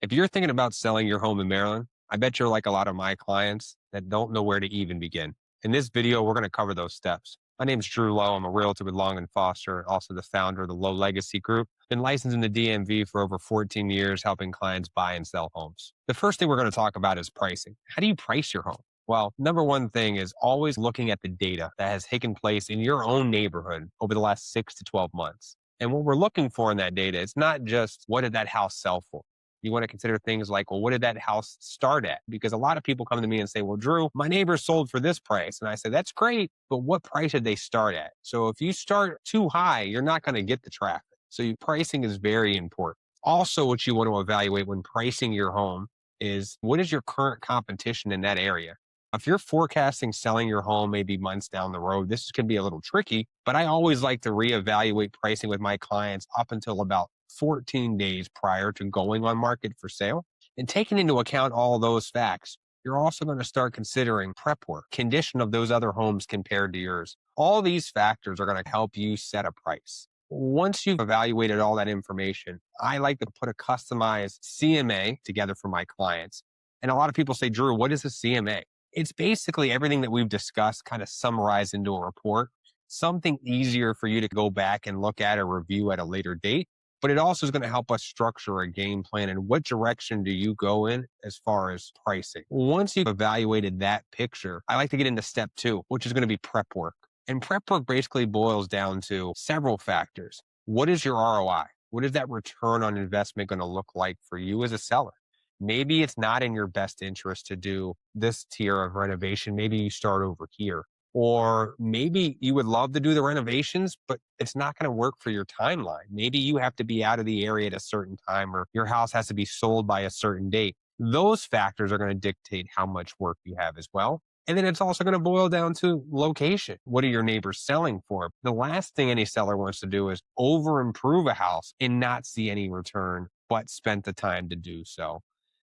If you're thinking about selling your home in Maryland, I bet you're like a lot of my clients that don't know where to even begin. In this video, we're going to cover those steps. My name's Drew Lowe. I'm a realtor with Long and Foster, also the founder of the Low Legacy Group. Been licensed in the DMV for over 14 years, helping clients buy and sell homes. The first thing we're going to talk about is pricing. How do you price your home? Well, number one thing is always looking at the data that has taken place in your own neighborhood over the last 6 to 12 months. And what we're looking for in that data, it's not just what did that house sell for? You want to consider things like, well, what did that house start at? Because a lot of people come to me and say, well, Drew, my neighbor sold for this price. And I say, that's great, but what price did they start at? So if you start too high, you're not going to get the traffic. So pricing is very important. Also, what you want to evaluate when pricing your home is what is your current competition in that area? If you're forecasting selling your home maybe months down the road, this can be a little tricky, but I always like to reevaluate pricing with my clients up until about 14 days prior to going on market for sale. And taking into account all those facts, you're also going to start considering prep work, condition of those other homes compared to yours. All these factors are going to help you set a price. Once you've evaluated all that information, I like to put a customized CMA together for my clients. And a lot of people say, Drew, what is a CMA? It's basically everything that we've discussed kind of summarized into a report, something easier for you to go back and look at or review at a later date. But it also is going to help us structure a game plan and what direction do you go in as far as pricing. Once you've evaluated that picture, I like to get into step two, which is going to be prep work. And prep work basically boils down to several factors. What is your ROI? What is that return on investment going to look like for you as a seller? Maybe it's not in your best interest to do this tier of renovation. Maybe you start over here. Or maybe you would love to do the renovations, but it's not going to work for your timeline. Maybe you have to be out of the area at a certain time, or your house has to be sold by a certain date. Those factors are going to dictate how much work you have as well. And then it's also going to boil down to location. What are your neighbors selling for? The last thing any seller wants to do is over improve a house and not see any return, but spent the time to do so.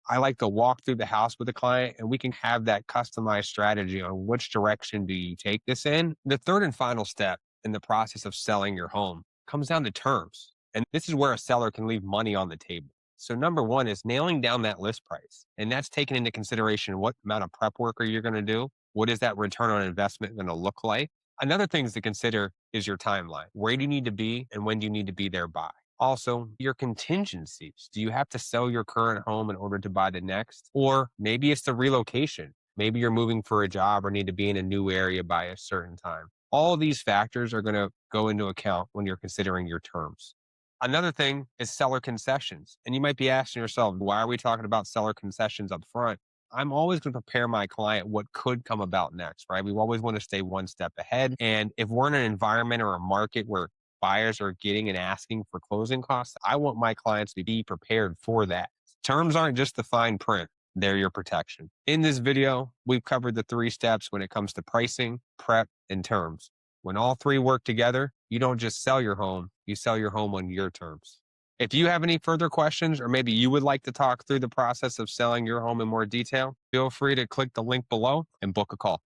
I like to walk through the house with the client and we can have that customized strategy on which direction do you take this in. The third and final step in the process of selling your home comes down to terms. And this is where a seller can leave money on the table. So number one is nailing down that list price. And that's taking into consideration what amount of prep work are you going to do? What is that return on investment going to look like? Another thing to consider is your timeline. Where do you need to be and when do you need to be there by? Also, your contingencies. Do you have to sell your current home in order to buy the next? Or maybe it's the relocation. Maybe you're moving for a job or need to be in a new area by a certain time. All of these factors are going to go into account when you're considering your terms. Another thing is seller concessions. And you might be asking yourself, why are we talking about seller concessions up front? I'm always going to prepare my client what could come about next, right? We always want to stay one step ahead. And if we're in an environment or a market where buyers are getting and asking for closing costs, I want my clients to be prepared for that. Terms aren't just the fine print. They're your protection. In this video, we've covered the 3 steps when it comes to pricing, prep, and terms. When all 3 work together, you don't just sell your home, you sell your home on your terms. If you have any further questions, or maybe you would like to talk through the process of selling your home in more detail, feel free to click the link below and book a call.